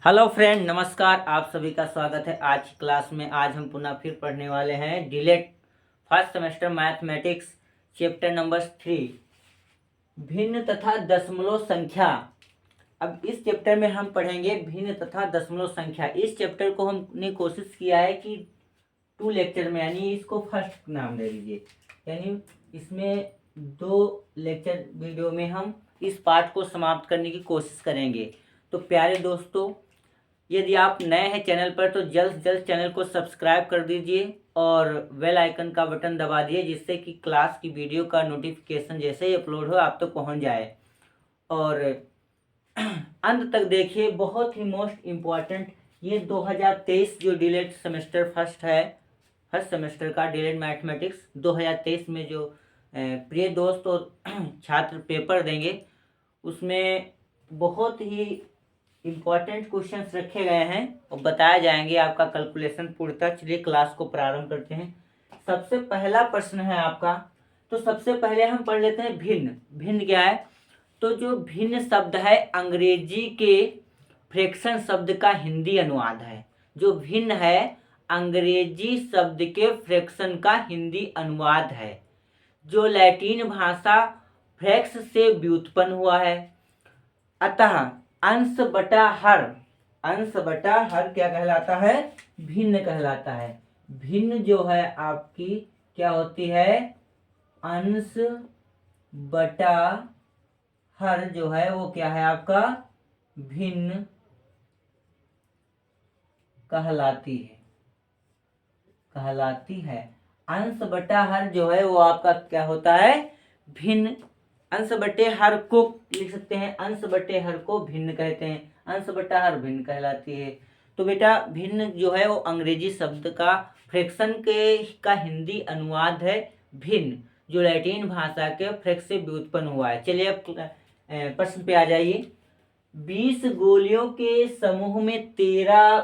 Hello friend, नमस्कार। आप सभी का स्वागत है आज की क्लास में। आज हम पुनः फिर पढ़ने वाले हैं DElEd first semester mathematics chapter number 3, भिन्न तथा दशमलव संख्या। अब इस चैप्टर में हम पढ़ेंगे भिन्न तथा दशमलव संख्या। इस चैप्टर को हमने कोशिश किया है कि 2 लेक्चर में, यानी इसको फर्स्ट नाम दे दीजिए, यानी इसमें 2 लेक्चर वीडियो में हम इस पार्ट को समाप्त करने की कोशिश करेंगे। तो प्यारे दोस्तों, यदि आप नए हैं चैनल पर तो जल्द से जल्द चैनल को सब्सक्राइब कर दीजिए और बेल आइकन का बटन दबा दिए, जिससे कि क्लास की वीडियो का नोटिफिकेशन जैसे ही अपलोड हो आप तक पहुंच जाए। और अंत तक देखिए, बहुत ही मोस्ट इम्पॉर्टेंट ये 2023 जो डिलेट सेमेस्टर फर्स्ट सेमेस्टर का डिलेट मैथमेटिक्स 2023 में जो प्रिय दोस्त और छात्र पेपर देंगे, उसमें बहुत ही इम्पॉर्टेंट क्वेश्चंस रखे गए हैं और बताए जाएंगे आपका कैलकुलेशन पूर्णतः। चलिए क्लास को प्रारंभ करते हैं। सबसे पहला प्रश्न है आपका, तो सबसे पहले हम पढ़ लेते हैं भिन्न। भिन्न क्या है? तो जो भिन्न शब्द है अंग्रेजी के फ्रैक्शन शब्द का हिंदी अनुवाद है। जो भिन्न है अंग्रेजी शब्द के फ्रैक्शन का हिंदी अनुवाद है, जो लैटिन भाषा फ्रैक्स से व्युत्पन्न हुआ है। अतः अंश बटा हर क्या कहलाता है? भिन्न कहलाता है। भिन्न जो है आपकी क्या होती है? अंश बटा हर जो है वो क्या है आपका? भिन्न कहलाती है। अंश बटा हर जो है वो आपका क्या होता है? भिन्न। अंश बटे हर को लिख सकते हैं, अंश बटे हर को भिन्न कहते हैं। अंश बटा हर भिन्न कहलाती है। तो बेटा भिन्न जो है वो अंग्रेजी शब्द का फ्रैक्शन का हिंदी अनुवाद है भिन्न, जो लैटिन भाषा के फ्रैक्स से व्युत्पन्न हुआ है। चलिए अब प्रश्न पे आ जाइए। 20 गोलियों के समूह में 13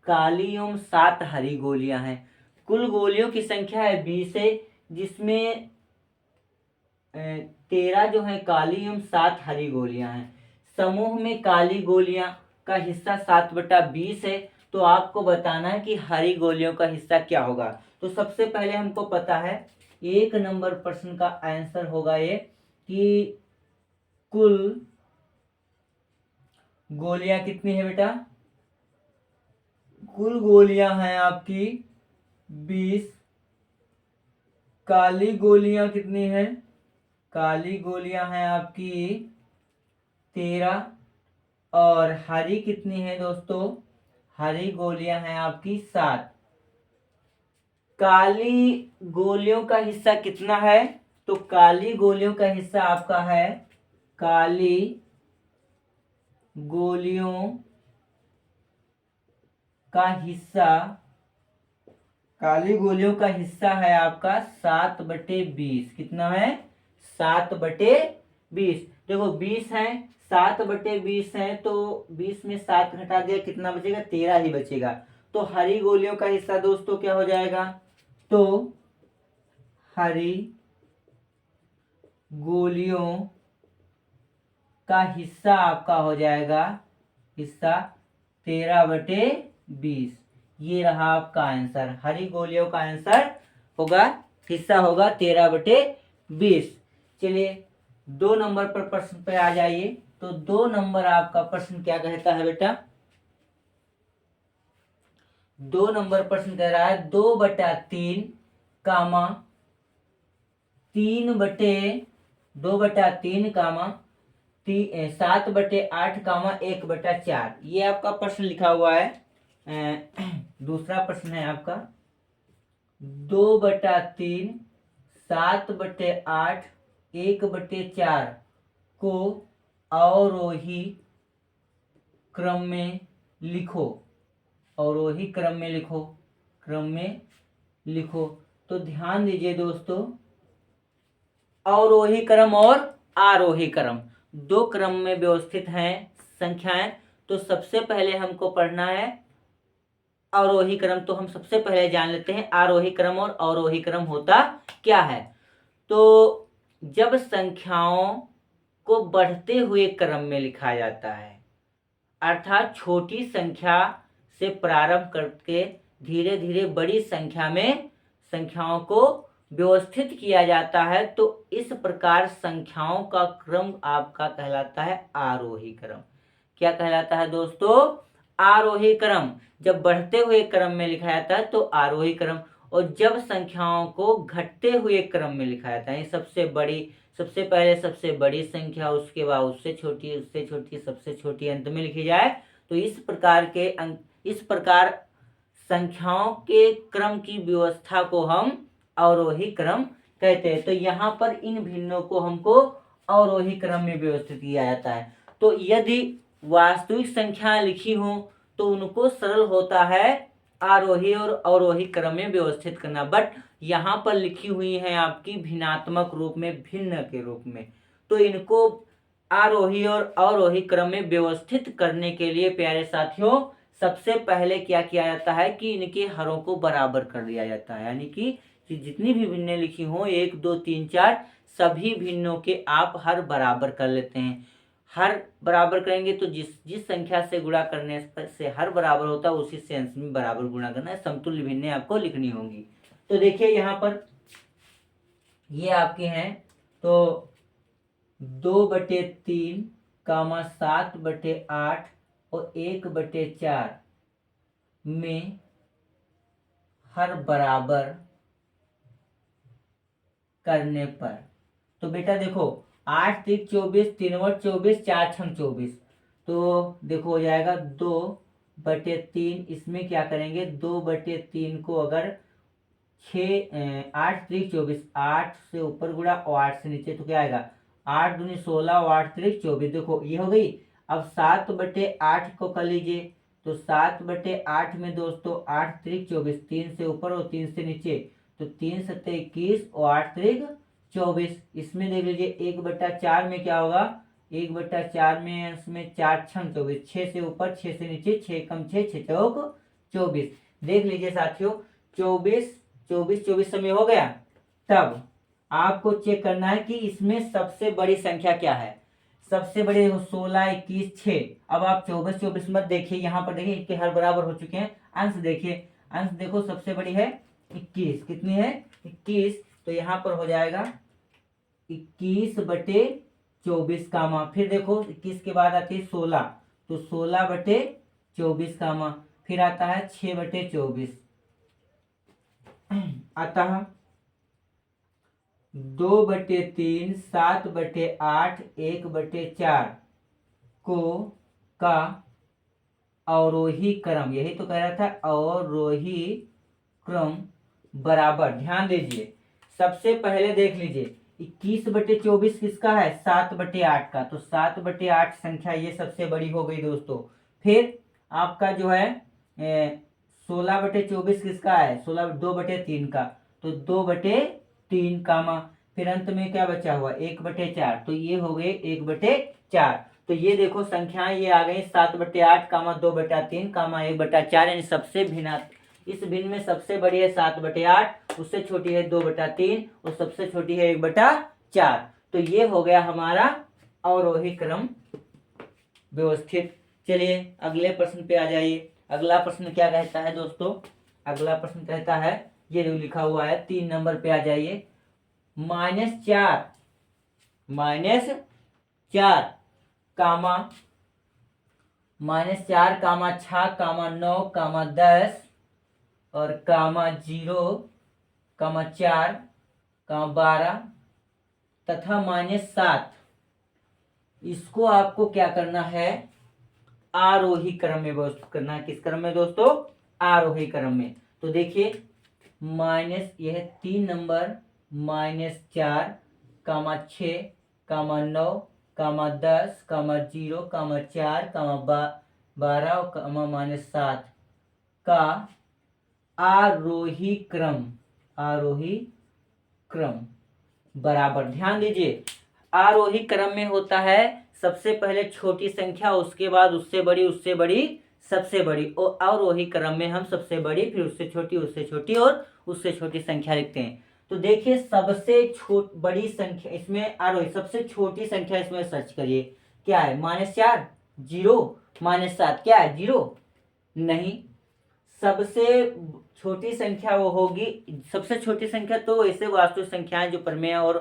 काली एवं 7 हरी गोलियां हैं। कुल गोलियों की संख्या है 20 है, जिसमें 13 जो है काली एवं 7 हरी गोलियां हैं। समूह में काली गोलियां का हिस्सा 7/20 है। तो आपको बताना है कि हरी गोलियों का हिस्सा क्या होगा। तो सबसे पहले हमको पता है 1 नंबर प्रश्न का आंसर होगा ये कि कुल गोलियां कितनी है बेटा? कुल गोलियां हैं आपकी 20। काली गोलियां कितनी हैं? काली गोलियां हैं आपकी 13। और हरी कितनी है दोस्तों? हरी गोलियां हैं आपकी 7। काली गोलियों का हिस्सा कितना है? तो काली गोलियों का हिस्सा आपका है, काली गोलियों का हिस्सा है आपका 7/20। कितना है? 7/20। देखो 20 है, 7/20 है, तो 20 में 7 घटा दिया, कितना बचेगा? 13 ही बचेगा। तो हरी गोलियों का हिस्सा दोस्तों क्या हो जाएगा? तो हरी गोलियों का हिस्सा आपका हो जाएगा, हिस्सा 13/20। ये रहा आपका आंसर। हरी गोलियों का आंसर होगा, हिस्सा होगा 13/20। चलिए 2 नंबर पर प्रश्न पे आ जाइए। तो 2 नंबर आपका प्रश्न क्या कहता है बेटा? 2 नंबर प्रश्न कह रहा है 2/3 कामा 2/3 कामा 7/8 कामा 1/4। ये आपका प्रश्न लिखा हुआ है। दूसरा प्रश्न है आपका 2/3 7/8 1/4 को अवरोही क्रम में लिखो। अवरोही क्रम में लिखो। तो ध्यान दीजिए दोस्तों, अवरोही क्रम और आरोही क्रम 2 क्रम में व्यवस्थित हैं संख्याएं। तो सबसे पहले हमको पढ़ना है अवरोही क्रम। तो हम सबसे पहले जान लेते हैं आरोही क्रम और अवरोही क्रम होता क्या है। तो जब संख्याओं को बढ़ते हुए क्रम में लिखा जाता है, अर्थात छोटी संख्या से प्रारंभ करके धीरे धीरे बड़ी संख्या में संख्याओं को व्यवस्थित किया जाता है। तो इस प्रकार संख्याओं का क्रम आपका कहलाता है आरोही क्रम। क्या कहलाता है दोस्तों? आरोही क्रम। जब बढ़ते हुए क्रम में लिखा जाता है तो आरोही क्रम, और जब संख्याओं को घटते हुए क्रम में लिखा जाता है, सबसे पहले सबसे बड़ी संख्या, उसके बाद उससे छोटी, सबसे छोटी अंत में लिखी जाए, तो इस प्रकार संख्याओं के क्रम की व्यवस्था को हम अवरोही क्रम कहते हैं। तो यहाँ पर इन भिन्नों को हमको अवरोही क्रम में व्यवस्थित किया जाता है। तो यदि वास्तविक संख्या लिखी हो तो उनको सरल होता है आरोही और अवरोही क्रम में व्यवस्थित करना, बट यहाँ पर लिखी हुई है आपकी भिन्नात्मक रूप में, भिन्न के रूप में। तो इनको आरोही और अवरोही क्रम में व्यवस्थित करने के लिए प्यारे साथियों सबसे पहले क्या किया जाता है कि इनके हरों को बराबर कर दिया जाता है। यानी कि जितनी भी भिन्नें लिखी हो 1 2 3 4 सभी भिन्नों के आप हर बराबर कर लेते हैं। हर बराबर करेंगे तो जिस संख्या से गुणा करने से हर बराबर होता है उसी से अंश में बराबर गुणा करना है। समतुल्य भिन्नें आपको लिखनी होंगी। तो देखिए यहाँ पर ये आपके हैं, तो 2/3 7/8 और 1/4 में हर बराबर करने पर, तो बेटा देखो 8 3 24, 3 × 24, 4 × 24, तो देखो हो जाएगा 2/3। इसमें क्या करेंगे 2/3 को अगर 8 3 24, 8 से ऊपर गुणा और 8 से नीचे, तो क्या आएगा 8 दूनी 16 और 8 3 24। देखो ये हो गई। अब 7/8 को कर लीजिए, तो 7/8 में दोस्तों 8 3 24, 3 से ऊपर और 3 से नीचे, तो 3 7 21 और 8 3 24। इसमें देख लीजिए 1/4 में क्या होगा, 1/4 में इसमें 4 × 24, 6 से ऊपर 6 से नीचे, 6 कम 6 6 चौक 24। देख लीजिए साथियों 24 समय हो गया। तब आपको चेक करना है कि इसमें सबसे बड़ी संख्या क्या है। सबसे बड़े 16 21 6। अब आप 24 मत देखिए, यहाँ पर देखिए इनके हर बराबर हो चुके हैं। अंश देखिए, अंश देखो सबसे बड़ी है 21। कितनी है 21। तो यहाँ पर हो जाएगा 21/24 कामा, फिर देखो 21 के बाद आती है 16, तो 16/24 कामा, फिर आता है 6/24, अतः 2/3 7/8 1/4 को का अवरोही क्रम, यही तो कह रहा था अवरोही क्रम बराबर। ध्यान दीजिए सबसे पहले देख लीजिए 21/24 किसका है 7/8 का, तो 7/8 संख्या ये सबसे बड़ी हो गई दोस्तों। फिर आपका जो है 16/24 किसका है 2/3 का, तो 2/3 कामा, फिर अंत में क्या बचा हुआ 1/4, तो ये हो गए 1/4। तो ये देखो संख्याएं ये आ गई 7/8 कामा 2/3 कामा 1/4, यानी सबसे भिन्न, इस भिन्न में सबसे बड़ी है 7/8, उससे छोटी है 2/3 और सबसे छोटी है 1/4। तो ये हो गया हमारा अवरोही क्रम व्यवस्थित। चलिए अगले प्रश्न पे आ जाइए। अगला प्रश्न क्या कहता है दोस्तों? अगला प्रश्न कहता है, ये जो लिखा हुआ है 3 नंबर पे आ जाइए। -4 कामा -4 कामा 6 कामा 9 कामा 10 और कामा 0 कामा 4 कामा 12 तथा -7, इसको आपको क्या करना है आरोही क्रम में व्यवस्थित करना है। किस क्रम में दोस्तों? आरोही क्रम में। तो देखिए यह 3 नंबर -4 कामा 6 कामा 9 कामा 10 कामा 0 कामा 4 कामा 12 कामा -7 का आरोही क्रम बराबर। ध्यान दीजिए आरोही क्रम में होता है सबसे पहले छोटी संख्या, उसके बाद उससे बड़ी सबसे बड़ी, और अवरोही क्रम में हम सबसे बड़ी, फिर उससे छोटी और उससे छोटी संख्या लिखते हैं। तो देखिए सबसे बड़ी संख्या इसमें आरोही, सबसे छोटी संख्या इसमें सर्च करिए क्या है -4 0, -7 क्या है 0? नहीं, सबसे छोटी संख्या वो होगी, सबसे छोटी संख्या तो ऐसे वास्तविक संख्याएं जो प्रमेय और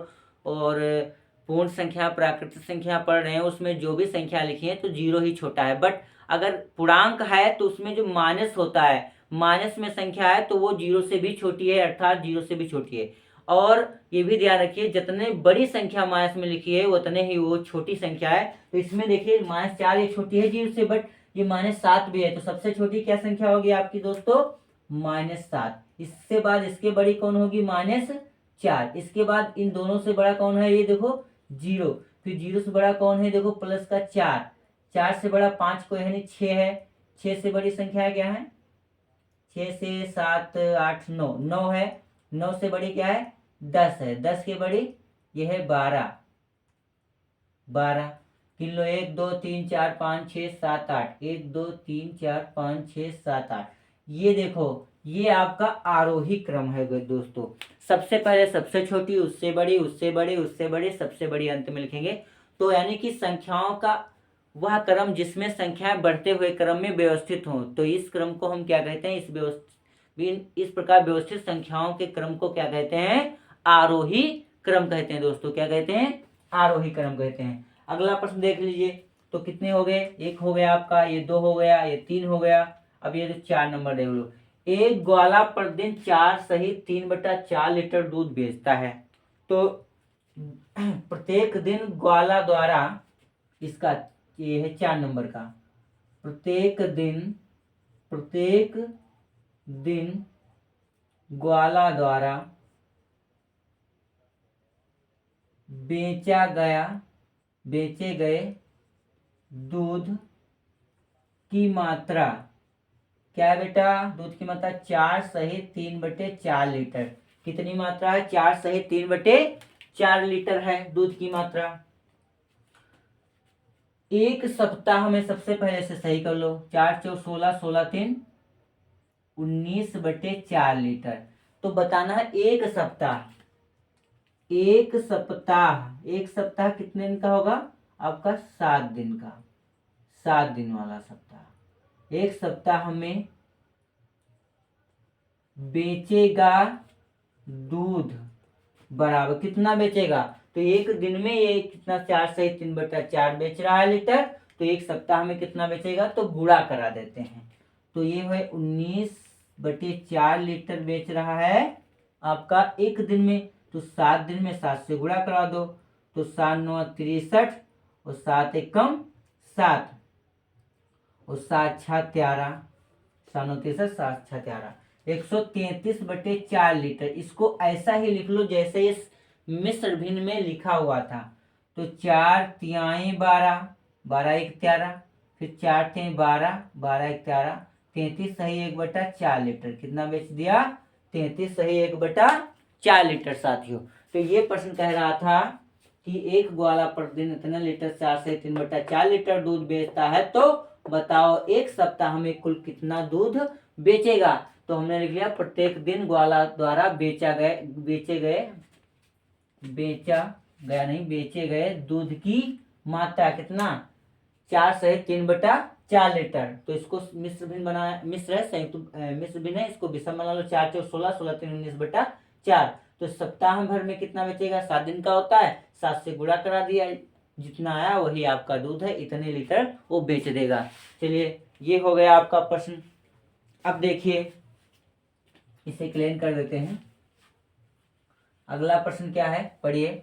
पूर्ण संख्या प्राकृतिक संख्या पढ़ रहे हैं उसमें जो भी संख्या लिखी है तो 0 ही छोटा है। बट अगर पूर्णांक है तो उसमें जो माइनस होता है, माइनस में संख्या है तो वो 0 से भी छोटी है, अर्थात 0 से भी छोटी है। और ये भी ध्यान रखिए जितने बड़ी संख्या माइनस में लिखी है उतने ही वो छोटी संख्या है। तो इसमें देखिए -4 ये छोटी है 0 से, बट ये -7 भी है, तो सबसे छोटी क्या संख्या होगी आपकी दोस्तों? -7। इससे बाद इसके बड़ी कौन होगी? -4। इसके बाद इन दोनों से बड़ा कौन है? ये देखो 0। फिर 0 से बड़ा कौन है? देखो प्लस का 4। 4 से बड़ा 5 को है नहीं, 6 है। 6 से बड़ी संख्या क्या है? 6 से 7 8 9, 9 है। 9 से बड़ी क्या है? 10 है। 10 के बड़ी ये है 12। 12 किलो 1 2 3 4 5 6 7 8, 1 2 3 4 5 6 7 8। ये देखो ये आपका आरोही क्रम है दोस्तों। सबसे पहले सबसे छोटी, उससे बड़ी, उससे बड़ी, उससे बड़ी, सबसे बड़ी अंत में लिखेंगे। तो यानी कि संख्याओं का वह क्रम जिसमें संख्याएं बढ़ते हुए क्रम में व्यवस्थित हों, तो इस क्रम को हम क्या कहते हैं? इस प्रकार व्यवस्थित संख्याओं के क्रम को क्या कहते हैं? आरोही क्रम कहते हैं दोस्तों। क्या कहते हैं? आरोही क्रम कहते हैं। अगला प्रश्न देख लीजिए। तो कितने हो गए? 1 हो गया आपका, ये 2 हो गया, ये 3 हो गया। अब ये 4 नंबर देख लो। एक ग्वाला प्रतिदिन 4 सहित 3/4 लीटर दूध बेचता है। तो प्रत्येक दिन ग्वाला द्वारा, इसका ये है 4 नंबर का, प्रत्येक दिन ग्वाला द्वारा बेचे गए दूध की मात्रा क्या है बेटा? दूध की मात्रा 4 सहित 3/4 लीटर। कितनी मात्रा है? 4 सहित 3/4 लीटर है दूध की मात्रा। एक सप्ताह में सबसे पहले से सही कर लो। 4 4 16, 16 3 19/4 लीटर। तो बताना है एक सप्ताह कितने दिन का होगा आपका? 7 दिन का। 7 दिन वाला सप्ताह। एक सप्ताह में बेचेगा दूध बराबर कितना बेचेगा? तो एक दिन में ये कितना? 4 से 3/4 बेच रहा है लीटर। तो एक सप्ताह में कितना बेचेगा? तो गुणा करा देते हैं। तो ये है 19/4 लीटर बेच रहा है आपका एक दिन में। तो 7 दिन में 7 से गुणा करा दो। तो 7 9 63 और 7 एकम 7 और 7 6 13, 7 9 63, 7 6 13, 133/4 लीटर। इसको ऐसा ही लिख लो जैसे इस मिश्र भिन्न में लिखा हुआ था। तो 4 तिहाई 12, 12 1 13, फिर 4 तिहाई 12, 12 1 13, 33 सही 1/4 लीटर। कितना बेच दिया? 33 सही 1/4 लीटर साथियों। तो ये प्रश्न कह रहा था कि एक ग्वाला प्रतिदिन इतना लीटर 4 से 3/4 लीटर दूध बेचता है, तो बताओ एक सप्ताह में कुल कितना दूध बेचेगा? तो हमने लिख लिया प्रत्येक दिन ग्वाला द्वारा बेचे गए दूध की मात्रा कितना? 4 से 3/4 लीटर। तो इसको मिश्र भिन्न बनाया, मिश्र है संयुक्त मिश्र भिन्न है, इसको विषम बना लो। 4 4 16, 16 3 19/4। तो सप्ताह भर में कितना बेचेगा? 7 दिन का होता है, 7 से गुणा करा दिया, जितना आया वही आपका दूध है, इतने लीटर वो बेच देगा। चलिए ये हो गया आपका प्रश्न। अब देखिए इसे क्लियर कर देते हैं। अगला प्रश्न क्या है पढ़िए।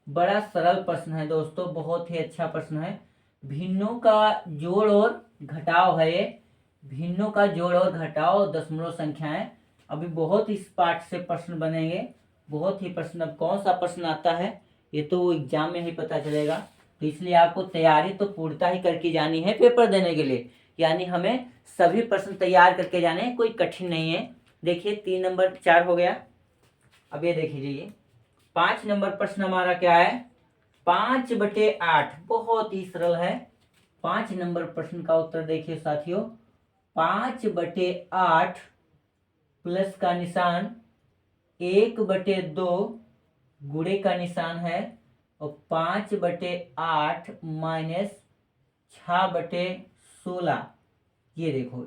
बड़ा सरल प्रश्न है दोस्तों, बहुत ही अच्छा प्रश्न है। भिन्नों का जोड़ और घटाव है। भिन्नों का जोड़ और घटाव दशमलव संख्याएं। अभी बहुत इस पाठ से प्रश्न बनेंगे, बहुत ही प्रश्न। अब कौन सा प्रश्न आता है ये तो एग्जाम में ही पता चलेगा। तो इसलिए आपको तैयारी तो पूर्णता ही करके जानी है पेपर देने के लिए। यानी हमें सभी प्रश्न तैयार करके जाने हैं, कोई कठिन नहीं है। देखिए 3 नंबर 4 हो गया। अब ये देख लीजिए 5 नंबर प्रश्न हमारा क्या है? 5/8। बहुत ही सरल है। 5 नंबर प्रश्न का उत्तर देखिए साथियों। 5/8 प्लस का निशान 1/2 गुणे का निशान है, और 5/8 माइनस 16। ये देखो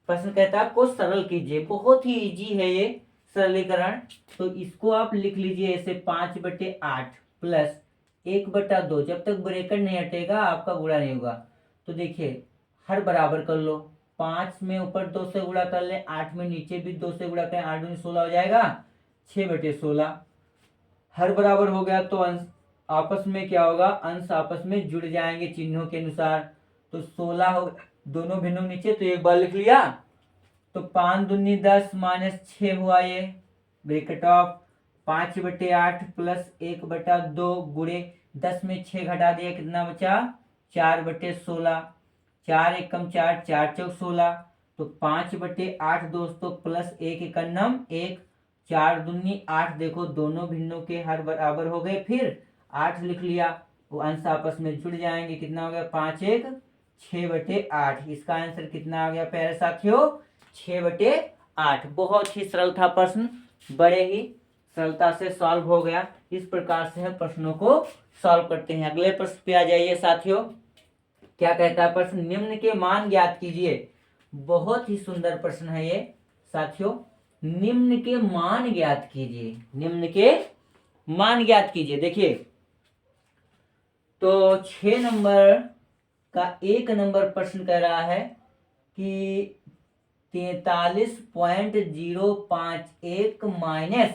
प्रश्न कहता है आपको सरल कीजिए, बहुत ही इजी है ये सरलीकरण। तो इसको आप लिख लीजिए ऐसे 5/8 प्लस 1/2। जब तक ब्रैकेट नहीं हटेगा आपका गुणा नहीं होगा। तो देखिए हर बराबर कर लो, 5 में ऊपर 2 से गुणा कर ले, 8 में नीचे भी 2 से गुणा करें, 8 में 16 हो जाएगा, 6/16। हर बराबर हो गया तो अंश आपस में क्या होगा, अंश आपस में जुड़ जाएंगे चिन्हों के अनुसार। तो 16 हो, दोनों भिन्नों नीचे, तो एक बार लिख लिया। तो 5 दूनी 10 माइनस 6 हुआ ये ब्रैकेट ऑफ 5/8 प्लस 1/2 गुणे 10 में 6 घटा दिया, कितना बचा 4/16। 4 एकम 4, 4 चौक 16। तो 5/8 दोस्तों प्लस 1 एकन्नम 1, 4 दूनी 8। देखो दोनों भिन्नों के हर बराबर हो गए, फिर 8 लिख लिया, वो अंश आपस में जुड़ जाएंगे, कितना हो गया 5 1 6/8। इसका आंसर कितना आ गया प्यारे साथियों, 6/8। बहुत ही सरल था प्रश्न, बड़े ही सरलता से सॉल्व हो गया। इस प्रकार से हम प्रश्नों को सॉल्व करते हैं। अगले प्रश्न पे आ जाइए साथियों। क्या कहता है प्रश्न, निम्न के मान ज्ञात कीजिए। बहुत ही सुंदर प्रश्न है ये साथियों। निम्न के मान ज्ञात कीजिए, निम्न के मान ज्ञात कीजिए। देखिए तो 6 नंबर का 1 नंबर प्रश्न कह रहा है कि 43.051 माइनस,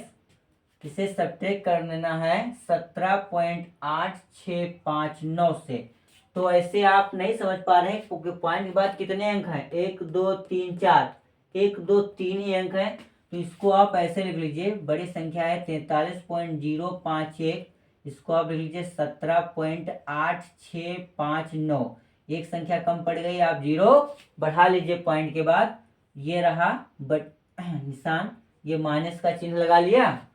इसे सब्ट्रैक्ट कर लेना है 17.8659 से। तो ऐसे आप नहीं समझ पा रहे हैं क्योंकि पॉइंट के बाद कितने अंक हैं, 1 2 3 4, 1 2 3 ही अंक हैं। तो इसको आप ऐसे लिख लीजिए, बड़ी संख्या है 43.051, इसको आप लिख लीजिए 17.8659। एक संख्या कम पड़ गई, आप 0 बढ़ा लीजिए पॉइंट के बाद। ये रहा निशान, ये माइनस का चिन्ह लगा लिया,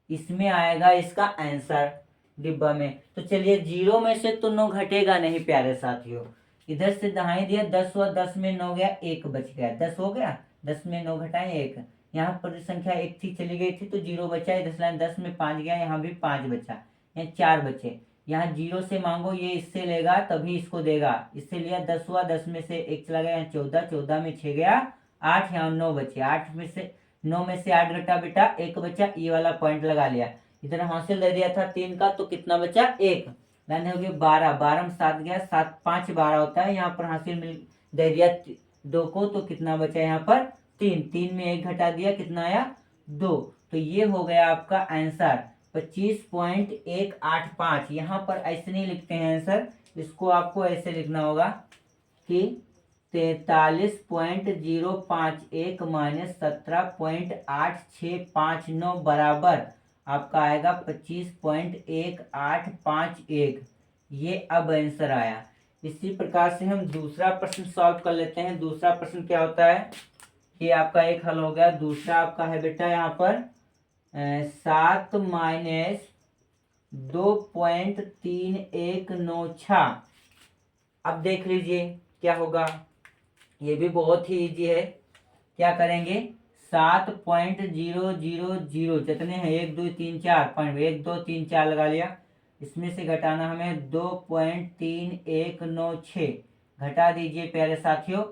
इसमें आएगा इसका आंसर डिब्बा में। तो चलिए 0 में से तो 9 घटेगा नहीं प्यारे साथियों, इधर से दहाई दिया 10 हुआ, 10 में 9 गया, 1 बच गया, 10 हो गया, 10 में 9 घटाए 1। यहाँ पर संख्या 1 थी, चली गई थी, तो 0 बचा, इधर 10 में 5 गया, यहाँ भी 5 बचा, यहाँ 4 बचे। यहाँ 0 से मांगो, ये इससे लेगा तभी इसको देगा, इससे लिया 10 हुआ, 10 में से 1 चला गया, यहाँ 14, 14 में 6 गया 8, यहाँ 9 बचे, 8 में से 9 में से 8 घटा बेटा, 1 बचा, ये वाला पॉइंट लगा लिया। इधर हासिल दे दिया था 3 का, तो कितना बचा 1, यानी हो गया 12, 12 में 7 गया, 7 5 12 होता है। यहाँ पर हासिल मिल दे दिया 2 को, तो कितना बचा यहाँ पर 3, 3 में 1 घटा दिया, कितना आया 2। तो ये हो गया आपका आंसर 25.185। यहाँ पर ऐसे नहीं लिखते हैं आंसर, इसको आपको ऐसे लिखना होगा कि 43.051 माइनस 17.8659 बराबर आपका आएगा 25.1851। ये अब आंसर आया। इसी प्रकार से हम दूसरा प्रश्न सॉल्व कर लेते हैं। दूसरा प्रश्न क्या होता है, ये आपका एक हल हो गया। दूसरा आपका है बेटा यहाँ पर 7 माइनस 2.3196। अब देख लीजिए क्या होगा, ये भी बहुत ही इजी है। क्या करेंगे, 7.000 जितने हैं 1 2 3 4 पॉइंट 1 2 3 4 लगा लिया, इसमें से घटाना हमें 2.3196। घटा दीजिए प्यारे साथियों,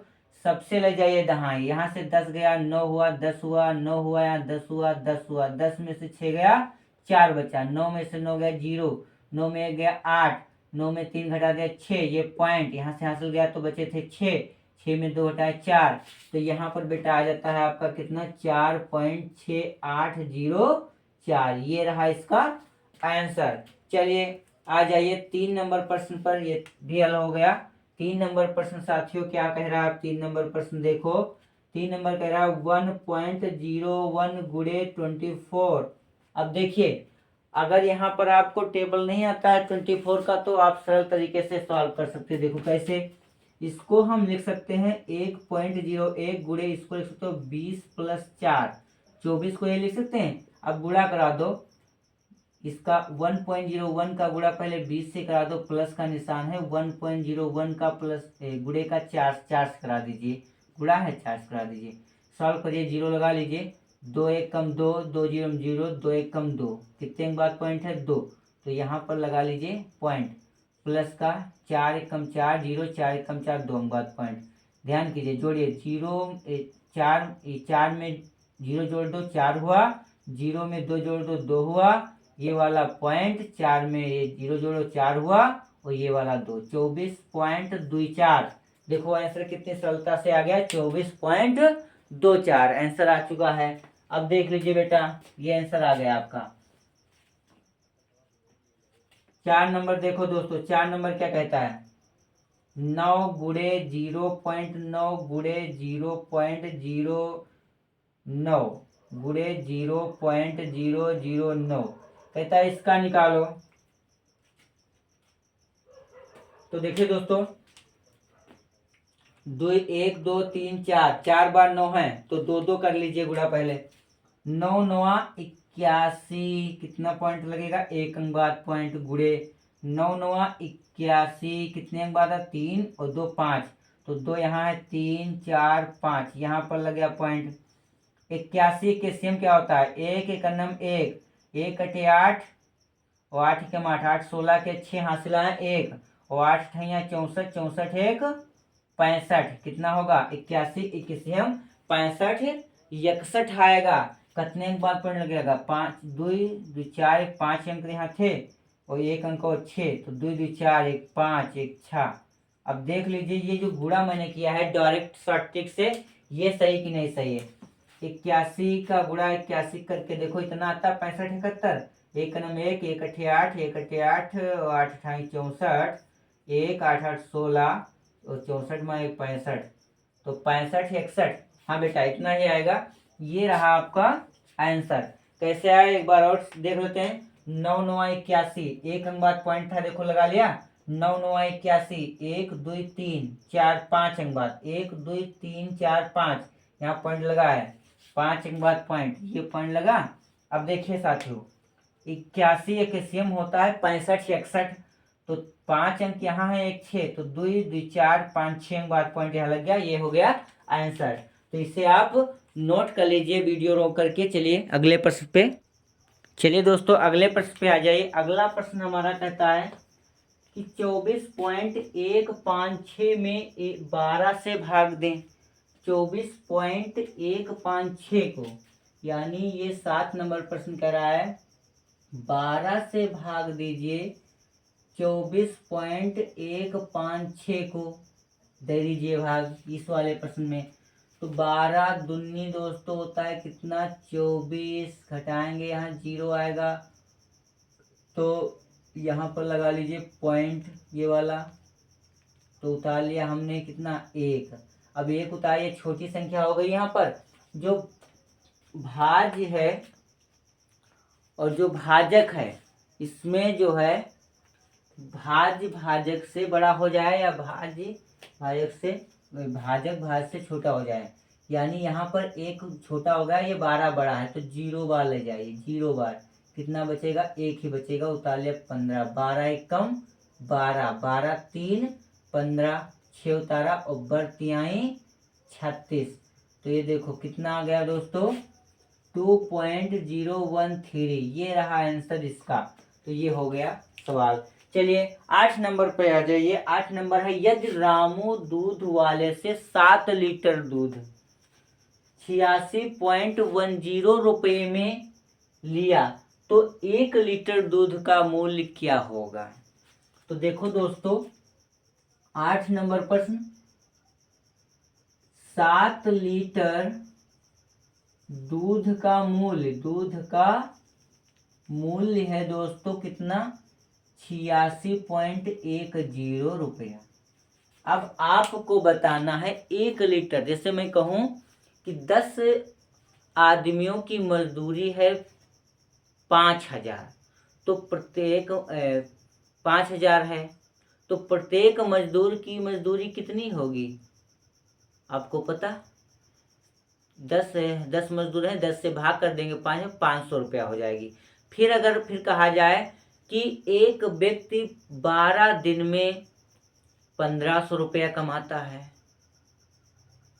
सबसे ले जाइए दहाई, यहाँ से 10 गया, 9 हुआ, 10 हुआ, 9 हुआ, यहाँ 10 हुआ, 10 हुआ, 10 में से 6 गया, 4 बचा, 9 में से 9 गया 0, 9 में 1 गया 8, 9 में 3 घटा दिया 6, ये पॉइंट यहाँ से हासिल गया तो बचे थे 6, 6 में 2 घटाए 4। तो यहाँ पर बेटा आ जाता है आपका कितना 4.6804। ये रहा इसका आंसर। चलिए आ जाइए 3 नंबर प्रश्न पर, ये भी हल हो गया। 3 नंबर प्रश्न साथियों क्या कह रहा है, आप 3 नंबर प्रश्न देखो। 3 नंबर कह रहा है 1.01 गुणे 24। अब देखिए अगर यहाँ पर आपको टेबल नहीं आता है 24 का, तो आप सरल तरीके से सॉल्व कर सकते हैं। देखो कैसे, इसको हम लिख सकते हैं 1.01 गुणे, इसको लिख सकते हो 20 + 4, 24 को ये लिख सकते हैं। अब गुणा करा दो, इसका 1.01 का गुणा पहले 20 से करा दो, प्लस का निशान है, 1.01 का प्लस गुणे का 4 से करा दीजिए, गुणा है 4 से करा दीजिए। सॉल्व करिए, 0 लगा लीजिए, 2 1 कम 2, 2 0 0, 2 1 कम 2, कितने के बाद पॉइंट है 2, तो यहाँ पर लगा लीजिए पॉइंट, प्लस का 4 1 कम 4 0, 4 1 कम 4, 2 के बाद पॉइंट। ध्यान कीजिए, जोड़िए 4 में 0 जोड़ दो 4 हुआ, 0 में 2 जोड़ दो 2 हुआ, ये वाला पॉइंट 4 में ये 0 जोड़ो 4 हुआ और ये वाला 2, 24.24। देखो आंसर कितनी सरलता से आ गया, 24.24 आंसर आ चुका है। अब देख लीजिए बेटा, ये आंसर आ गया आपका। 4 नंबर देखो दोस्तों, 4 नंबर क्या कहता है, 9 गुड़े 0.9 गुड़े 0.09 गुड़े 0.009 कहता है इसका निकालो। तो देखिए दोस्तों, 2 1 2 3 4, 4 बार 9 है तो 2 2 कर लीजिए गुणा पहले। 9 9 81, कितना पॉइंट लगेगा, एक अंक बाद पॉइंट, गुड़े 9 9 81, कितने अंक बाद है, 3 और 2 5, तो 2 यहाँ है, 3 4 5 यहाँ पर लग गया पॉइंट। 81 के सेम क्या होता है, एक एक नम एक, एक कटे 8 और 8 के 8, 8 16 के 6 हासिल है 1 और 8 ठैया 64, 64 एक 65, कितना होगा 81 21 65 61 आएगा। कितने अंक बाद पॉइंट लगेगा, 5 2 2 4 5 अंक यहाँ थे और एक अंक और 6, तो 2 2 4 1 5 1 6। अब देख लीजिए ये जो गुणा मैंने किया है डायरेक्ट शॉर्ट ट्रिक से, ये सही कि नहीं सही है। 81 का गुणा 81 करके देखो इतना आता है 65 71, एक नम एक, एक अठे 8, एक अठे 8 और 8 अठाई 64, एक 8 8 16 और 64 में 1 65, तो 65 61। हाँ बेटा इतना ही आएगा। ये रहा आपका आंसर। कैसे आया एक बार और देख लेते हैं। 9 9 81, एक अंक बाद पॉइंट था, देखो लगा लिया। 9 9 81, 1 2 3 4 5 अंक बाद, 1 2 3 4 5 यहाँ पॉइंट लगा है, 5 अंक बाद पॉइंट, ये पॉइंट लगा। अब देखिए साथियों, 81 एक सेम होता है 65 61, तो 5 अंक यहाँ है, एक 6, तो 2 2 4 5 6 अंक बाद पॉइंट यहाँ लग गया, ये हो गया आंसर। तो इसे आप नोट कर लीजिए वीडियो रोक करके। चलिए अगले प्रश्न पे, चलिए दोस्तों अगले प्रश्न पे आ जाइए। अगला प्रश्न हमारा कहता है कि 24.156 में 12 से भाग दें। 24.156 को, यानी ये 7 नंबर प्रश्न कह रहा है 12 से भाग दीजिए 24.156 को, दे दीजिए भाग इस वाले प्रश्न में। तो 12 दूनी दोस्तों होता है कितना, 24, घटाएंगे यहाँ 0 आएगा, तो यहाँ पर लगा लीजिए पॉइंट ये वाला, तो उतार लिया हमने कितना 1। अब 1 उतारिए, छोटी संख्या हो गई यहाँ पर। जो भाज्य है और जो भाजक है, इसमें जो है भाज्य भाजक से बड़ा हो जाए या भाज्य भाजक से, भाजक भाज्य से छोटा हो जाए, यानी यहाँ पर 1 छोटा हो गया, ये 12 बड़ा है, तो 0 बार ले जाइए, 0 बार, कितना बचेगा 1 ही बचेगा, उतार लिया 15, 12 एक कम 12, 12 3 15, 6 उतारा और बर्तियाई 36, तो ये देखो कितना आ गया दोस्तों 2.013, ये रहा आंसर इसका। तो ये हो गया सवाल। चलिए 8 नंबर पे आ जाइए। 8 नंबर है, यदि रामू दूध वाले से 7 लीटर दूध 86.10 रुपये में लिया तो 1 लीटर दूध का मूल्य क्या होगा। तो देखो दोस्तों 8 नंबर प्रश्न, 7 लीटर दूध का मूल्य है दोस्तों कितना, 86.10 रुपया। अब आपको बताना है 1 लीटर, जैसे मैं कहूं कि 10 आदमियों की मजदूरी है 5000, तो प्रत्येक 5000 है, तो प्रत्येक मजदूर की मजदूरी कितनी होगी आपको पता, 10 है, 10 मजदूर है, 10 से भाग कर देंगे 500 रुपया हो जाएगी। फिर अगर फिर कहा जाए कि एक व्यक्ति 12 दिन में 1500 रुपया कमाता है,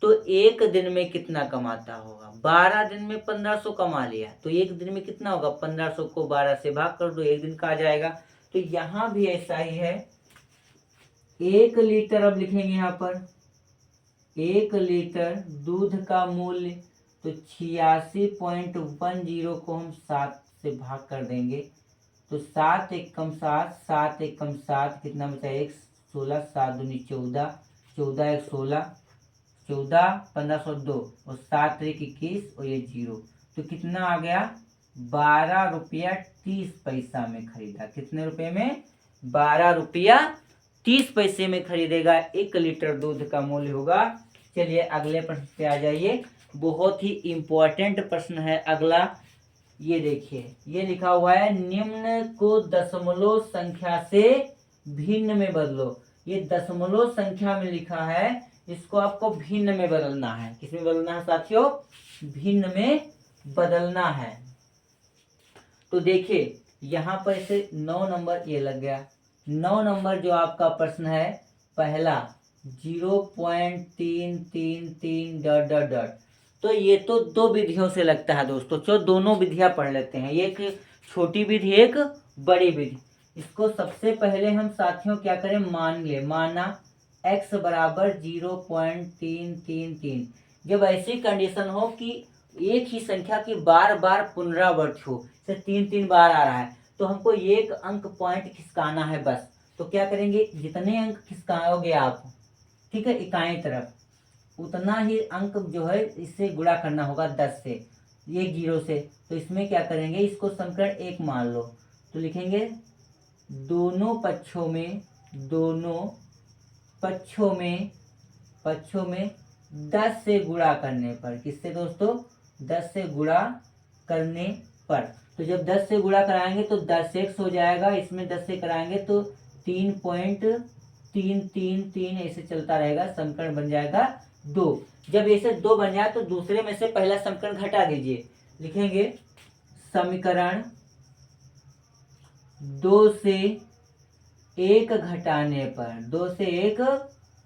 तो एक दिन में कितना कमाता होगा। 12 दिन में 1500 कमा लिया, तो एक दिन में कितना होगा, 1500 को 12 से भाग कर दो, एक दिन का आ जाएगा। तो यहाँ भी ऐसा ही है, 1 लीटर अब लिखेंगे यहाँ पर, 1 लीटर दूध का मूल्य, तो 86.10 को हम 7 से भाग कर देंगे, तो 7 एकम 7, 7 एकम 7, कितना बचा? 1, 16, 7 दूनी 14, 14 1 16, 14 1502 और 7 1 21 और ये 0, तो कितना आ गया? 12 रुपया 30 पैसा में खरीदा। कितने रुपए में? 12 रुपया 30 पैसे में खरीदेगा। 1 लीटर दूध का मूल्य होगा। चलिए अगले प्रश्न पे आ जाइए। बहुत ही इंपॉर्टेंट प्रश्न है अगला। ये देखिए, ये लिखा हुआ है निम्न को दशमलव संख्या से भिन्न में बदलो। ये दशमलव संख्या में लिखा है, इसको आपको भिन्न में बदलना है। किसमें बदलना है साथियों? भिन्न में बदलना है। तो देखिए यहाँ पर इसे 9 नंबर ये लग गया। 9 नंबर जो आपका प्रश्न है पहला 0.333 डॉट डॉट डॉट, तो ये तो 2 विधियों से लगता है दोस्तों। चलो दोनों विधियां पढ़ लेते हैं, एक छोटी विधि एक बड़ी विधि। इसको सबसे पहले हम साथियों क्या करें? मान ले। माना x बराबर 0.333। जब ऐसी कंडीशन हो कि एक ही संख्या की बार बार पुनरावृत्ति हो, जैसे 3 बार आ रहा है, तो हमको एक अंक पॉइंट खिसकाना है बस। तो क्या करेंगे? जितने अंक खिसकाओगे आप, ठीक है, इकाई तरफ, उतना ही अंक जो है इससे गुणा करना होगा 10 से, ये 0 से। तो इसमें क्या करेंगे? इसको समीकरण 1 मान लो, तो लिखेंगे दोनों पक्षों में 10 से गुणा करने पर। किससे दोस्तों? 10 से गुणा करने पर। तो जब 10 से गुणा कराएंगे तो 10x हो जाएगा, इसमें 10 से कराएंगे तो 3.333 ऐसे चलता रहेगा। समीकरण बन जाएगा 2। जब ऐसे 2 बन जाए तो दूसरे में से पहला समीकरण घटा दीजिए। लिखेंगे समीकरण 2 से 1 घटाने पर, 2 से 1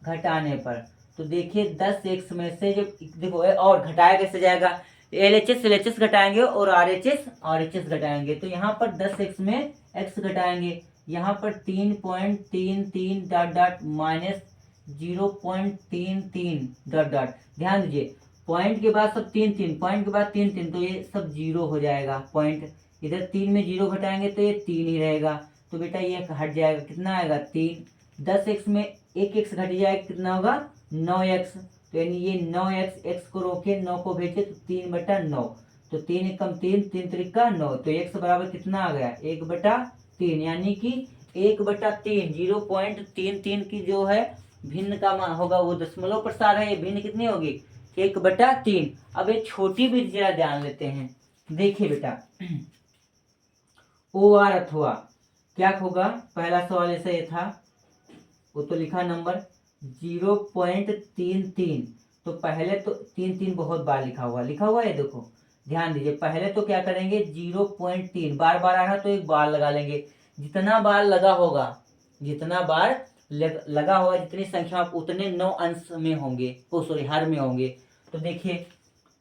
घटाने पर, तो देखिए 10x में से जब देखो और घटाया कैसे जाएगा? LHS घटाएंगे और RHS घटाएंगे। तो यहाँ पर 10x में x घटाएंगे, यहाँ पर 3.33 dot dot minus 0.33 dot dot. ध्यान दीजिए पॉइंट के बाद सब 3 पॉइंट के बाद 3 तो ये सब 0 हो जाएगा। पॉइंट इधर 3 में 0 घटाएंगे तो ये 3 ही रहेगा। तो बेटा ये हट जाएगा, कितना आएगा? 3। 10x में 1x घट जाएगा, कितना होगा? 9x। तो यानी ये 9x, x को रोके 9 को भेजे तो 3/9, तो 3 एकम 3, 3 त्रिका 9, तो x बराबर कितना आ गया? 1/3, यानी कि 1/3 0.33 की जो है भिन्न का मान होगा वो दशमलव प्रसार है। ये भिन्न कितनी होगी? 1/3। अब एक छोटी भी जरा ध्यान लेते हैं। देखिए बेटा OR अथवा क्या होगा? पहला सवाल ऐसा ये था, वो तो लिखा नंबर 0.33, तो पहले तो 3 बहुत बार लिखा हुआ है, देखो ध्यान दीजिए। पहले तो क्या करेंगे? 0.3 बार बार आ रहा तो एक बार लगा लेंगे। जितना बार लगा होगा, जितनी संख्या उतने 9 अंश में होंगे, हर में होंगे। तो देखिए,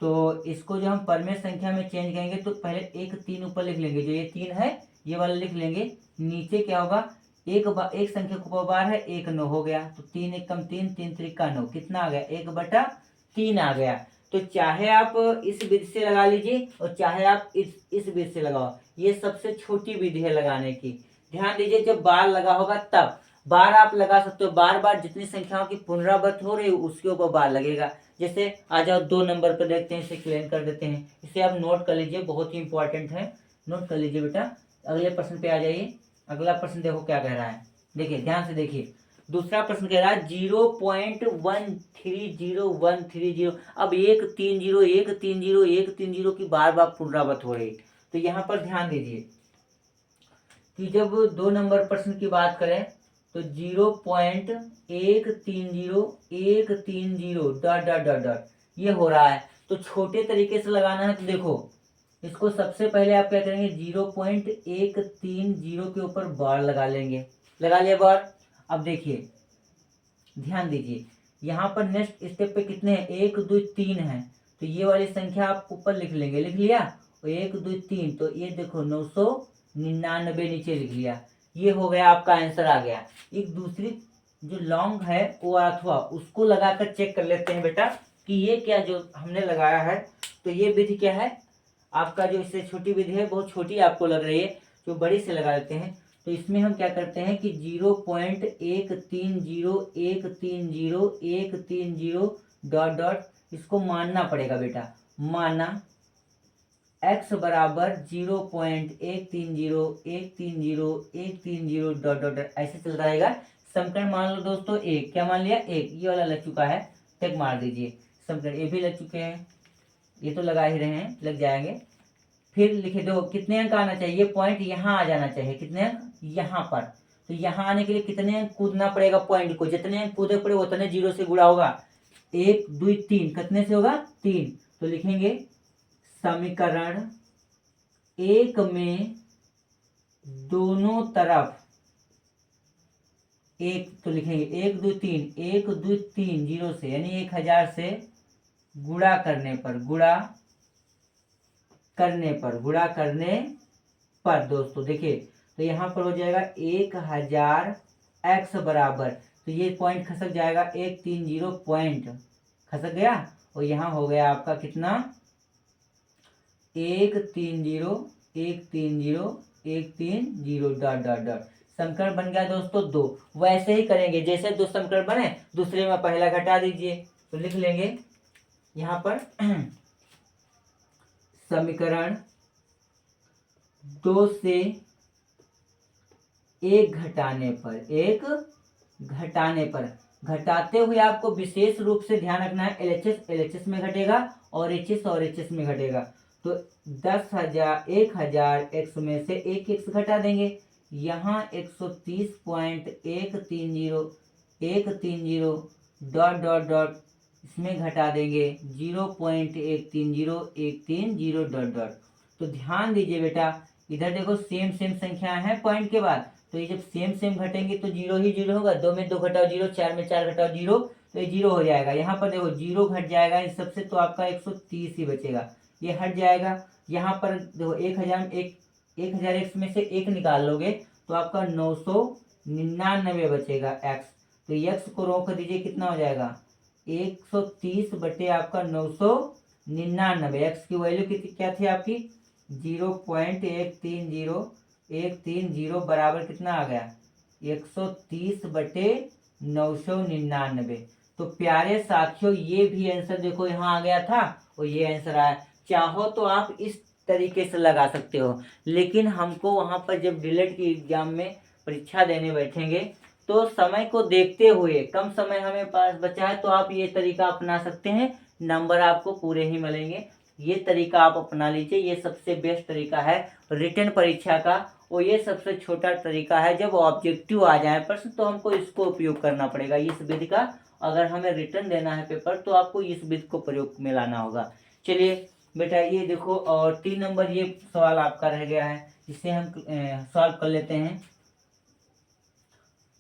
तो इसको जो हम परमेय संख्या में चेंज करेंगे तो पहले 1 3 ऊपर लिख लेंगे, जो ये 3 है ये वाला लिख लेंगे। नीचे क्या होगा? एक संख्या को बार है, 1 9 हो गया, तो 3 एकम 3, 3 त्रिका 9, कितना आ गया? 1/3 आ गया। तो चाहे आप इस विधि से लगा लीजिए और चाहे आप इस विधि से लगाओ, ये सबसे छोटी विधि है लगाने की। ध्यान दीजिए जब बार लगा होगा तब बार आप लगा सकते हो। बार बार जितनी संख्याओं की पुनरावृत्ति हो रही है उसके ऊपर बार लगेगा। जैसे आ जाओ 2 नंबर पर देखते हैं, इसे क्लियर कर देते हैं। इसे आप नोट कर लीजिए, बहुत ही इंपॉर्टेंट है, नोट कर लीजिए बेटा। अगले प्रश्न पे आ जाइए। अगला प्रश्न देखो क्या कह रहा है, देखिए ध्यान से देखिए। दूसरा प्रश्न कह रहा है 0.130 अब 130 की बार बार पुनरावृत्ति हो रही। तो यहाँ पर ध्यान दीजिए कि जब 2 नंबर प्रश्न की बात करें तो 0.130 डॉट डॉट डॉट डॉट ये हो रहा है। तो छोटे तरीके से लगाना है तो देखो इसको सबसे पहले आप क्या करेंगे? 0.130 के ऊपर बार लगा लेंगे। लगा लिया बार। अब देखिए ध्यान दीजिए यहाँ पर नेक्स्ट स्टेप पे कितने हैं? 1 2 3 है, तो ये वाली संख्या आप ऊपर लिख लेंगे। लिख लिया? और 1 2 3, तो ये देखो 999 नीचे लिख लिया। ये हो गया आपका आंसर आ गया। एक दूसरी जो लॉन्ग है वो अथवा उसको लगाकर चेक कर लेते हैं बेटा कि ये क्या जो हमने लगाया है, तो ये विधि क्या है आपका, जो इससे छोटी विधि है बहुत छोटी आपको लग रही है, जो बड़ी से लगा लेते हैं। तो इसमें हम क्या करते हैं कि 0.130130 डॉट डॉट इसको मानना पड़ेगा बेटा, माना x बराबर 0.130130 डॉट डॉट ऐसे चलता रहेगा। समीकरण मान लो दोस्तों एक, क्या मान लिया एक, ये वाला लग चुका है, टिक मार दीजिए। समीकरण ये भी लग चुके हैं, ये तो लगा ही रहे हैं, लग जाएंगे। फिर लिखे दो कितने अंक आना चाहिए, पॉइंट यहाँ आ जाना चाहिए, कितने अंक यहाँ पर। तो यहाँ आने के लिए कितने अंक कूदना पड़ेगा पॉइंट को, जितने अंक कूदे पड़े उतने जीरो से गुणा होगा, 1 2 3 कितने से होगा 3। तो लिखेंगे समीकरण एक में दोनों तरफ एक, तो लिखेंगे 1 2 3 1 2 3 जीरो से यानी 1000 से गुणा करने पर दोस्तों देखिए, तो यहाँ पर हो जाएगा 1000 x बराबर, तो ये पॉइंट खसक जाएगा 130 पॉइंट खसक गया, और यहाँ हो गया आपका कितना 130 डॉट डॉट डॉट। समीकरण बन गया दोस्तों 2। वैसे ही करेंगे जैसे दो समीकरण बने, दूसरे में पहला घटा दीजिए, तो लिख लेंगे यहाँ पर समीकरण 2 से एक घटाने पर घटाते हुए आपको विशेष रूप से ध्यान रखना है LHS में घटेगा और HS में घटेगा। तो 1000 में से एक x घटा देंगे, यहाँ 130.130 डॉट डॉट डॉट इसमें घटा देंगे 0.130 डॉट डॉट। तो ध्यान दीजिए बेटा, इधर देखो सेम संख्या है पॉइंट के बाद, तो ये जब सेम घटेंगे तो जीरो ही जीरो होगा, 2 में 2 घटाओ 0, 4 में 4 घटाओ 0, तो ये जीरो हो जाएगा। यहाँ पर देखो जीरो घट जाएगा इन सबसे, तो आपका 130 ही बचेगा, ये हट जाएगा। यहाँ पर देखो 1000 x में से एक निकाल लोगे तो आपका 999 बचेगा x, तो x को रोक दीजिए, कितना हो जाएगा 130 बटे आपका 999। x की वैल्यू कितनी क्या थी आपकी 0.130 बराबर कितना आ गया 130 बटे 999। तो प्यारे साथियों ये भी आंसर देखो यहाँ आ गया था और ये आंसर आया। चाहो तो आप इस तरीके से लगा सकते हो, लेकिन हमको वहाँ पर जब डिलेट की एग्जाम में परीक्षा देने बैठेंगे तो समय को देखते हुए, कम समय हमें पास बचा है, तो आप ये तरीका अपना सकते हैं, नंबर आपको पूरे ही मिलेंगे। ये तरीका आप अपना लीजिए, ये सबसे बेस्ट तरीका है रिटन परीक्षा का, और ये सबसे छोटा तरीका है जब ऑब्जेक्टिव आ जाए प्रश्न तो हमको इसको उपयोग करना पड़ेगा इस विधि का। अगर हमें रिटन देना है पेपर तो आपको इस विधि को प्रयोग में लाना होगा। चलिए बेटा ये देखो, और 3 नंबर ये सवाल आपका रह गया है, इसे हम सॉल्व कर लेते हैं।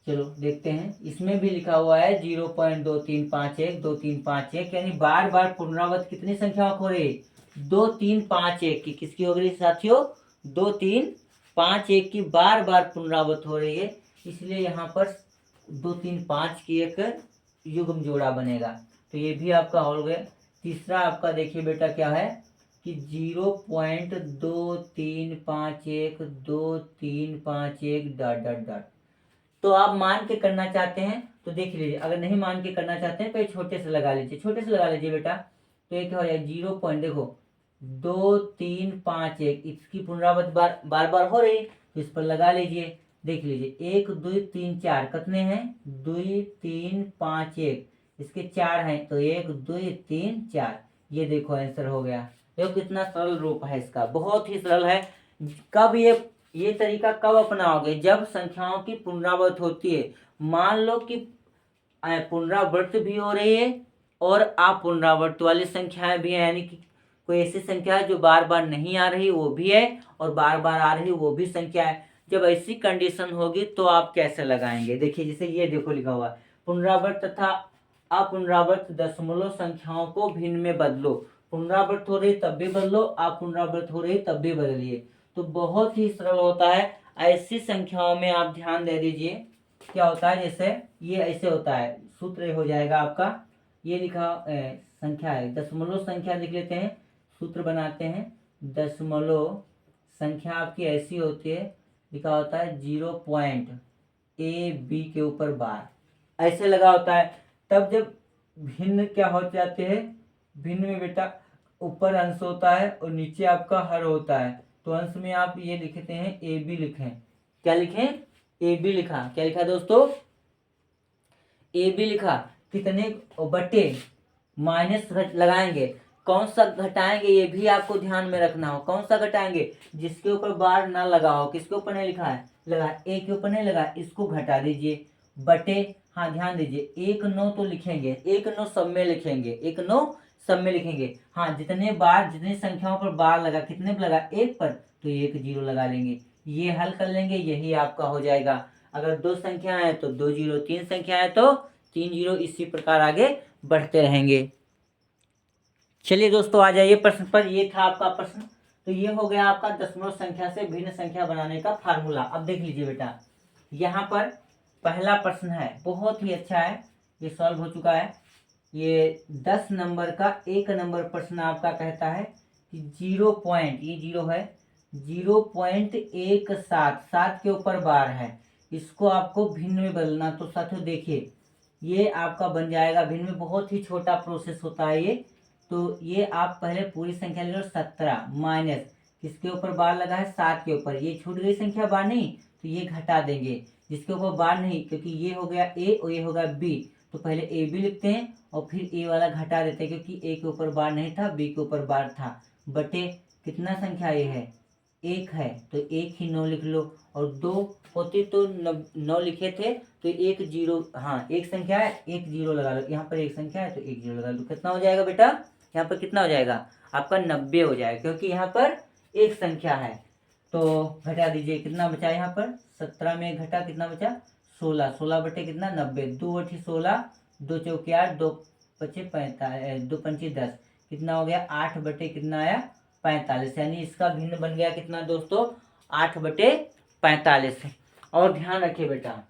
चलो देखते हैं, इसमें भी लिखा हुआ है 0.2351 यानी बार बार पुनरावृत्त कितनी संख्याओं को हो रही है 2351 की, किसकी हो गई साथियों 2351 की बार बार पुनरावृत्त हो रही है, इसलिए यहाँ पर 235 की एक युग्म जोड़ा बनेगा। तो ये भी आपका हो गया। तीसरा आपका देखिए बेटा क्या है कि 0.2351 डॉट डॉट डॉट। तो आप मान के करना चाहते हैं तो देख लीजिए, अगर नहीं मान के करना चाहते हैं तो छोटे से लगा लीजिए, छोटे से लगा लीजिए बेटा। तो ये क्या हो जाएगा 0 पॉइंट देखो 2351 इसकी पुनरावृत्ति बार बार हो रही, तो इस पर लगा लीजिए, देख लीजिए 1 2 3 4 कितने हैं 2 3 5 1, इसके 4 हैं तो 1 2 3 4, ये देखो आंसर हो गया। देखो कितना सरल रूप है इसका, बहुत ही सरल है। कब ये तरीका कब अपनाओगे जब संख्याओं की पुनरावृत्ति होती है। मान लो कि पुनरावृत्ति भी हो रही है और अपुनरावृत्त वाली संख्याएं भी हैं, यानी कि कोई ऐसी संख्या है जो बार बार नहीं आ रही वो भी है और बार बार आ रही वो भी संख्या है। जब ऐसी कंडीशन होगी तो आप कैसे लगाएंगे, देखिए जैसे ये देखो लिखा हुआ है पुनरावृत्त तथा अपुनरावृत्त दशमलव संख्याओं को भिन्न में बदलो। पुनरावृत्त हो रही तब भी बदलो, अपुनरावृत्त हो रही तब भी बदलिए। तो बहुत ही सरल होता है। ऐसी संख्याओं में आप ध्यान दे दीजिए, क्या होता है, जैसे ये ऐसे होता है, सूत्र हो जाएगा आपका, ये लिखा संख्या है, दशमलव संख्या लिख लेते हैं, सूत्र बनाते हैं, दशमलव संख्या आपकी ऐसी होती है, लिखा होता है 0.AB के ऊपर बार, ऐसे लगा होता है। तब जब भिन्न क्या हो जाते हैं, भिन्न में बेटा ऊपर अंश होता है और नीचे आपका हर होता है, तो अंश में आप ये लिखते हैं AB लिखें, क्या लिखें, AB लिखा, क्या लिखा दोस्तों, AB लिखा, कितने बटे माइनस लगाएंगे, कौन सा घटाएंगे ये भी आपको ध्यान में रखना हो, कौन सा घटाएंगे, जिसके ऊपर बार ना लगा हो, किसके ऊपर नहीं लिखा है, लगा ए के ऊपर नहीं लगा, इसको घटा दीजिए, बटे, हाँ ध्यान दीजिए, 1 9 तो लिखेंगे, 1 9 सब में लिखेंगे, 1 9 सब में लिखेंगे, हाँ जितने बार, जितनी संख्याओं पर बार लगा, कितने पर लगा, 1 पर, तो 1 0 लगा लेंगे, ये हल कर लेंगे, यही आपका हो जाएगा। अगर 2 संख्या है तो 2 0, 3 संख्या है तो 3 0, इसी प्रकार आगे बढ़ते रहेंगे। चलिए दोस्तों आ जाइए प्रश्न पर, ये था आपका प्रश्न। तो ये हो गया आपका दशमलव संख्या से भिन्न संख्या बनाने का फार्मूला। अब देख लीजिए बेटा, यहाँ पर पहला प्रश्न है, बहुत ही अच्छा है, ये सॉल्व हो चुका है। ये 10 नंबर का 1 नंबर प्रश्न आपका कहता है कि 0 पॉइंट, ये 0 है, 0.17, 7 के ऊपर बार है, इसको आपको भिन्न में बदलना। तो साथियों देखिए, ये आपका बन जाएगा भिन्न में, बहुत ही छोटा प्रोसेस होता है ये। तो ये आप पहले पूरी संख्या ले लो, 17 माइनस किसके ऊपर बार लगा है, 7 के ऊपर, ये छूट गई संख्या बार नहीं, तो ये घटा देंगे, जिसके ऊपर बार नहीं, क्योंकि ये हो गया ए और ये हो गया बी, तो पहले ए बी लिखते हैं और फिर ए वाला घटा देते हैं, क्योंकि ए के ऊपर बार नहीं था, बी के ऊपर बार था, बटे कितना संख्या ये है, 1 है, तो 1 ही 9 लिख लो, और 2 होती तो 9 लिखे थे, तो 1 0, हाँ एक संख्या है, 1 0 लगा लो, यहाँ पर एक संख्या है तो 1 0 लगा लो, कितना हो जाएगा बेटा, यहाँ पर कितना हो जाएगा आपका 90 हो जाएगा, क्योंकि यहाँ पर एक संख्या है। तो घटा दीजिए, कितना बचा यहाँ पर, 17 में घटा कितना बचा, 16, 16 बटे कितना 90, 2 बटे 16, 2 चौके 8, 2 पचे 45, 2 पंची 10, कितना हो गया 8 बटे कितना आया 45, यानी इसका भिन्न बन गया कितना दोस्तों, 8 बटे 45। और ध्यान रखिए बेटा,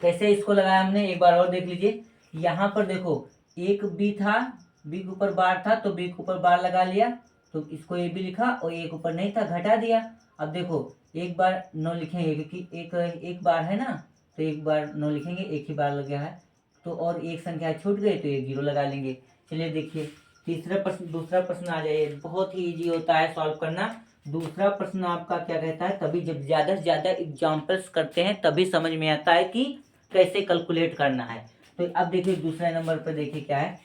कैसे इसको लगाया हमने, एक बार और देख लीजिए, यहाँ पर देखो एक बी था, बी के ऊपर बार था, तो बी के ऊपर बार लगा लिया, तो इसको ए बी लिखा, और एक ऊपर नहीं था घटा दिया। अब देखो एक बार 9 लिखेंगे, क्योंकि एक बार है ना, तो एक बार 9 लिखेंगे, एक ही बार लग गया है, तो और एक संख्या छूट गई तो 1 0 लगा लेंगे। चलिए देखिए तीसरा प्रश्न, दूसरा प्रश्न आ जाइए, बहुत ही इजी होता है सॉल्व करना। दूसरा प्रश्न आपका क्या कहता है, तभी जब ज़्यादा से ज़्यादा एग्जाम्पल्स करते हैं तभी समझ में आता है कि कैसे कैलकुलेट करना है। तो अब देखिए दूसरे नंबर पर देखिए क्या है,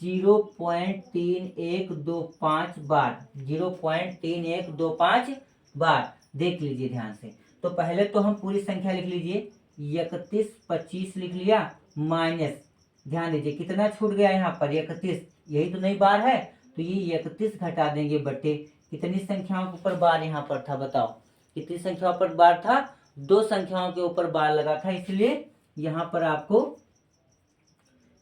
0.3125 बार, 0.3125 बार, देख लीजिए ध्यान से। तो पहले तो हम पूरी संख्या लिख लीजिए, 31 25 लिख लिया, माइनस, ध्यान दीजिए कितना छूट गया यहाँ पर 31, यही तो नई बार है, तो ये 31 घटा देंगे, बटे कितनी संख्याओं के ऊपर बार यहाँ पर था, बताओ कितनी संख्याओं पर बार था, 2 संख्याओं के ऊपर बार लगा था, इसलिए यहाँ पर आपको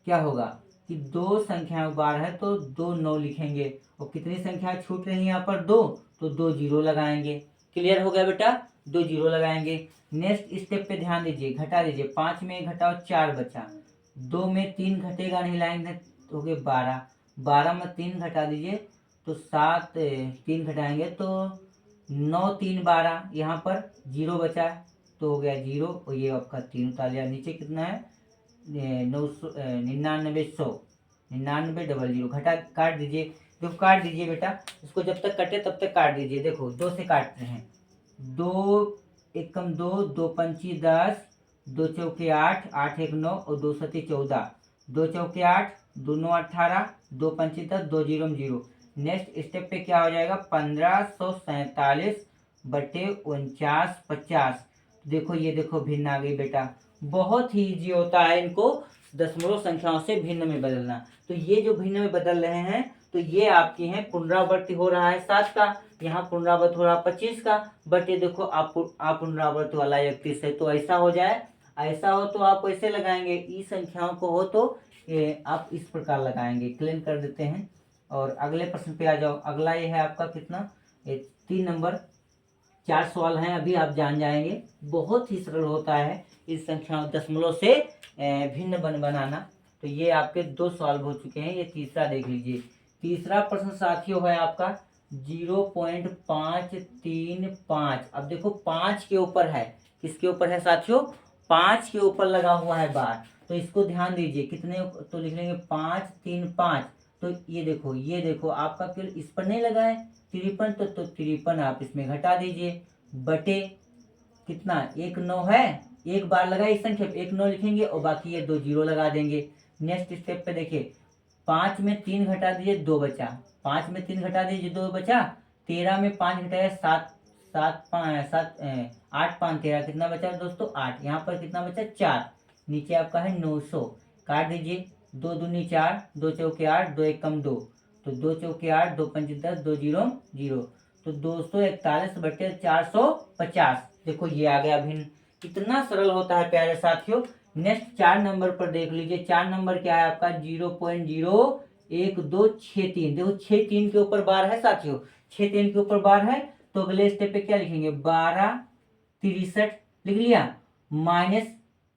क्या होगा कि 2 संख्याओं बार है तो 2 9 लिखेंगे, और कितनी संख्या छूट रही है यहाँ पर 2, तो 2 0 लगाएंगे। क्लियर हो गया बेटा, 2 0 लगाएंगे। नेक्स्ट स्टेप पे ध्यान दीजिए, घटा दीजिए, 5 में घटाओ 4 बचा, 2 में 3 घटेगा नहीं, लाएंगे तो हो गए 12, 12 में 3 घटा दीजिए तो 7, 3 घटाएंगे तो 9 3 12, यहाँ पर 0 बचा तो हो गया 0, और ये आपका 3 उतार लिया, नीचे कितना है 99 100, 99 00, घटा काट दीजिए, देखो काट दीजिए बेटा, इसको जब तक कटे तब तक काट दीजिए, देखो 2 से काटते हैं, 2 एकम 2, 2 पंची 10, 2 चौके 8, 8 1 9, और 2 सती 14, 2 चौके 8, 2 9 18, 2 पंची 10, 2 0 0। नेक्स्ट स्टेप पे क्या हो जाएगा, 1547 बटे 49 50। देखो ये देखो भिन्न आ गई बेटा, बहुत ही इजी होता है इनको दशमलव संख्याओं से भिन्न में बदलना। तो ये जो भिन्न में बदल रहे हैं, तो ये आपकी हैं, पुनरावृत्ति हो रहा है 7 का, यहाँ पुनरावृत्ति हो रहा है 25 का, बट ये देखो आप पुनरावृत्ति वाला 31 है, तो ऐसा हो जाए, ऐसा हो तो आप ऐसे लगाएंगे, ई संख्याओं को हो तो आप इस प्रकार लगाएंगे। क्लीन कर देते हैं और अगले प्रश्न पे आ जाओ। अगला ये है आपका कितना, 3 नंबर, 4 सवाल हैं, अभी आप जान जाएंगे, बहुत ही सरल होता है, इस संख्या दशमलव से भिन्न बनाना। तो ये आपके 2 सॉल्व हो चुके हैं। ये तीसरा देख लीजिए। तीसरा प्रश्न साथियों है आपका 0.535। अब देखो 5 के ऊपर है, किसके ऊपर है साथियों? 5 के ऊपर लगा हुआ है बार। तो इसको ध्यान दीजिए, कितने तो लिख लेंगे 5 3 5। तो ये देखो आपका केवल इस पर नहीं लगा है 53, तो 53 आप इसमें घटा दीजिए बटे कितना 1 9 है, एक बार लगा इस संख्या पे 1 9 लिखेंगे और बाकी ये 2 जीरो लगा देंगे। नेक्स्ट स्टेप पे देखिए 5 में 3 घटा दीजिए 2 बचा, 5 में 3 घटा दीजिए 2 बचा, 13 में 5 घटाया 7 7 5 7 8 5 13 कितना बचा दोस्तों 8। यहाँ पर कितना बचा 4, नीचे आपका है 900। काट दीजिए 2 दूनी 4, 2 चौके 8, 2 एक कम 2, तो 2 चौके 8, 2 पंच 10, 2 जीरो 0, तो 241 बटे 450। देखो ये आ गया भिन्न। कितना सरल होता है प्यारे साथियों। नेक्स्ट 4 नंबर पर देख लीजिए। 4 नंबर क्या है आपका 0.01263। देखो 63 के ऊपर बार है साथियों, 63 के ऊपर बार है। तो अगले स्टेप पे क्या लिखेंगे 12 63 लिख लिया, माइनस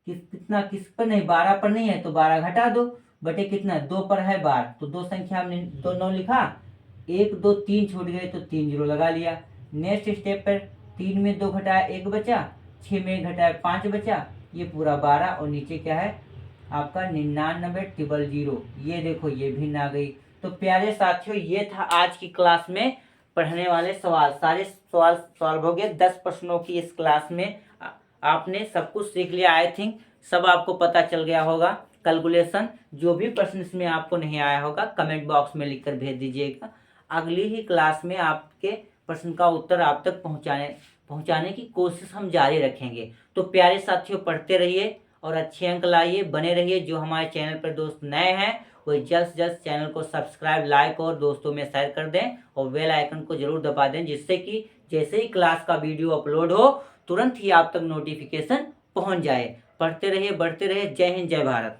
कितना किस पर नहीं 12 पर नहीं है तो 12 घटा दो बटे कितना 2 पर है बार, तो 2 संख्या हमने 2 9 लिखा, 1 2 3 छूट गए तो 3 जीरो लगा लिया। नेक्स्ट स्टेप पर 3 में 2 घटाया 1 बचा, 6 में घटाया 5 बचा, ये पूरा 12 और नीचे क्या है आपका 99 000। ये देखो ये भिन्न आ गई। तो प्यारे साथियों ये था आज की क्लास में पढ़ने वाले सवाल। सारे सवाल सॉल्व हो गए 10 प्रश्नों की इस क्लास में। आपने सब कुछ सीख लिया। आई थिंक सब आपको पता चल गया होगा। कैलकुलेशन जो भी प्रश्न इसमें आपको नहीं आया होगा कमेंट बॉक्स में लिखकर भेज दीजिएगा। अगली ही क्लास में आपके प्रश्न का उत्तर आप तक पहुंचाने की कोशिश हम जारी रखेंगे। तो प्यारे साथियों पढ़ते रहिए और अच्छे अंक लाइए, बने रहिए। जो हमारे चैनल पर दोस्त नए हैं वो जल्द से जल्द चैनल को सब्सक्राइब लाइक और दोस्तों में शेयर कर दें और बेल आइकन को जरूर दबा दें, जिससे कि जैसे ही क्लास का वीडियो अपलोड हो तुरंत ही आप तक नोटिफिकेशन पहुंच जाए। पढ़ते रहिए, बढ़ते रहिए। जय हिंद, जय भारत।